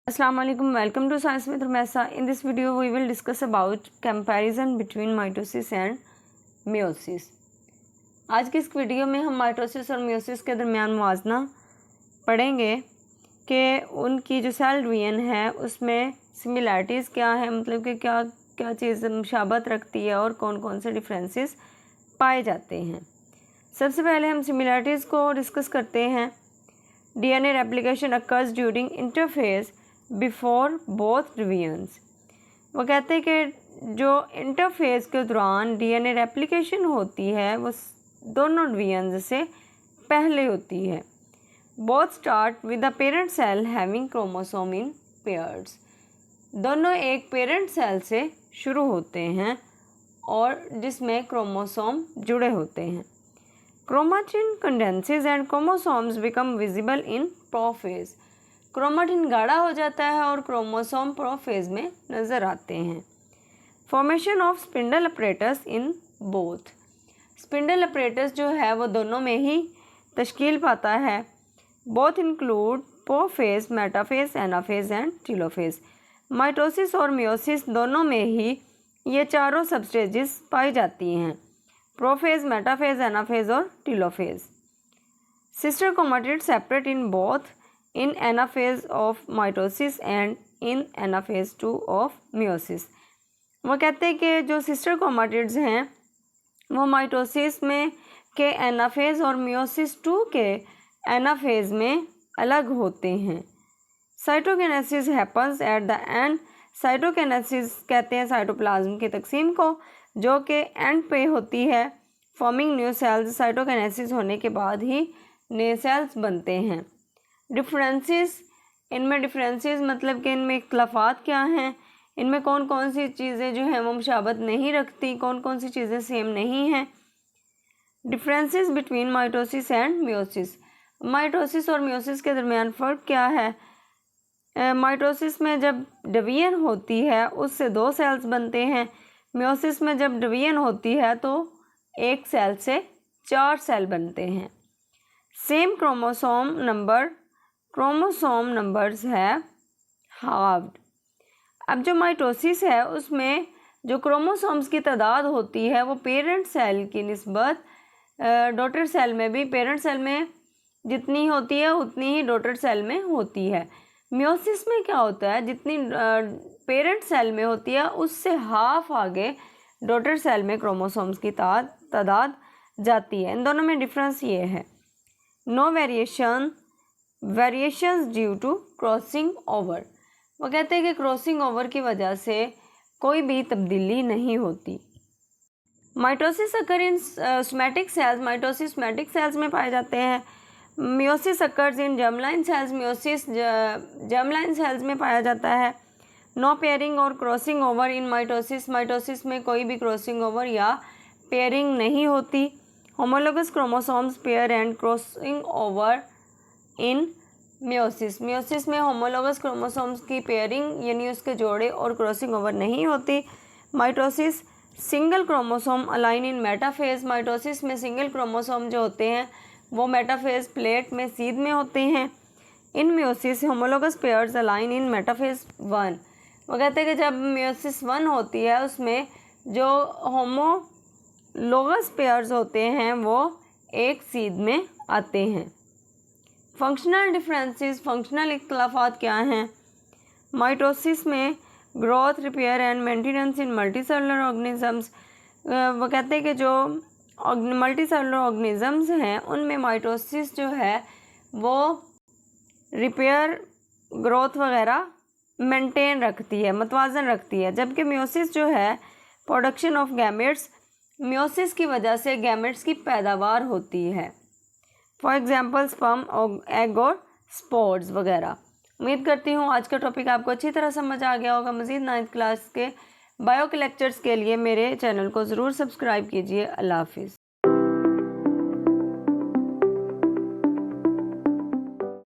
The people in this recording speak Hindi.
Assalamu alaikum, welcome to Science with Rumesa. In this video we will discuss about comparison between mitosis and meiosis. आज की इस वीडियो में हम माइटोसिस और मियोसिस के दरमियान मुआवजना पढ़ेंगे कि उनकी जो सेल डिवीजन है उसमें सिमिलैरिटीज़ क्या है, मतलब कि क्या क्या चीज़ मुशाबत रखती है और कौन कौन से डिफरेंसेस पाए जाते हैं। सबसे पहले हम सिमिलैरिटीज़ को डिस्कस करते हैं। DNA replication occurs during interface before both divisions. वो कहते हैं कि जो इंटरफेस के दौरान DNA रेप्लिकेशन होती है वो दोनों डिवीजन्स से पहले होती है। Both start with the parent cell having chromosome in pairs. दोनों एक पेरेंट सेल से शुरू होते हैं और जिसमें क्रोमोसोम जुड़े होते हैं। Chromatin condenses and chromosomes become visible in prophase. Chromatin गाढ़ा हो जाता है और क्रोमोसोम प्रोफेज में नज़र आते हैं। Formation of spindle apparatus in both. Spindle apparatus जो है वो दोनों में ही तश्कील पाता है। Both include prophase, metaphase, anaphase and telophase. Mitosis और मियोसिस दोनों में ही ये चारों सबस्टेजेस पाई जाती हैं: प्रोफेज, मेटाफेज, एनाफेज और telophase. Sister chromatid separate in both in anaphase of mitosis and in anaphase 2 of meiosis। वो कहते हैं कि जो सिस्टर क्रोमाटिड्स हैं वो माइटोसिस में के एनाफेज और मियोसिस 2 के एनाफेज में अलग होते हैं। Cytokinesis happens at the end. Cytokinesis कहते हैं साइटोप्लाज्म की तकसीम को, जो कि एंड पे होती है। Forming new sales. साइटोकिनेसिस होने के बाद ही नए सेल्स बनते हैं। डिफरेंसेस, इनमें डिफरेंसेस मतलब कि इनमें इख्तलाफात क्या हैं, इनमें कौन कौन सी चीज़ें जो हैं वो मुशाबत नहीं रखती, कौन कौन सी चीज़ें सेम नहीं हैं। Differences between mitosis and meiosis. Mitosis और मियोसिस के दरमियान फ़र्क क्या है? माइटोसिस में जब डिवीजन होती है उससे 2 सेल्स बनते हैं। मियोसिस में जब डिवीजन होती है तो एक सेल से 4 सेल बनते हैं। सेम क्रोमोसोम नंबर्स है हाफ्ड। अब जो माइटोसिस है उसमें जो क्रोमोसोम्स की तादाद होती है वो पेरेंट सेल की निस्बत डॉटर सेल में भी, पेरेंट सेल में जितनी होती है उतनी ही डॉटर सेल में होती है। मियोसिस में क्या होता है, जितनी पेरेंट सेल में होती है उससे हाफ आगे डॉटर सेल में क्रोमोसोम्स की तादाद जाती है। इन दोनों में डिफरेंस ये है। No variations due to crossing over. वो कहते हैं कि क्रॉसिंग ओवर की वजह से कोई भी तब्दीली नहीं होती। Mitosis occur in somatic cells. Mitosis somatic cells में पाए जाते हैं। Meiosis occurs in germline cells. Meiosis germline cells में पाया जाता है। नो पेयरिंग और crossing over in mitosis. Mitosis में कोई भी क्रॉसिंग ओवर या पेयरिंग नहीं होती। Homologous chromosomes pair and crossing over in meiosis. Meiosis में होमोलोगस क्रोमोसोम्स की पेयरिंग यानी उसके जोड़े और क्रॉसिंग ओवर नहीं होती। माइटोसिस सिंगल क्रोमोसोम अलाइन इन मेटाफेज। माइटोसिस में सिंगल क्रोमोसोम जो होते हैं वो मेटाफेज प्लेट में सीध में होते हैं। इन मियोसिस होमोलोगस पेयर्स अलाइन इन मेटाफेज 1। वो कहते हैं कि जब मियोसिस 1 होती है उसमें जो होमोलोगस पेयर्स होते हैं वो एक सीध में आते हैं। फंक्शनल डिफरेंसेस, फंक्शनल इख्तलाफात क्या हैं? माइटोसिस में growth, repair and maintenance in multicellular organisms. वो कहते हैं कि जो मल्टीसेलुलर ऑर्गेनिजम्स हैं उनमें माइटोसिस जो है वो रिपेयर, ग्रोथ वगैरह मेंटेन रखती है, मतवाजन रखती है, जबकि मियोसिस जो है प्रोडक्शन ऑफ गैमेट्स, मियोसिस की वजह से गैमेट्स की पैदावार होती है। फॉर एग्जाम्पल स्पर्म, एग और स्पोर्स वगैरह। उम्मीद करती हूँ आज का टॉपिक आपको अच्छी तरह समझ आ गया होगा। मज़ीद 9th क्लास के बायो के लेक्चर्स के लिए मेरे चैनल को ज़रूर सब्सक्राइब कीजिए। अल्लाह हाफिज़।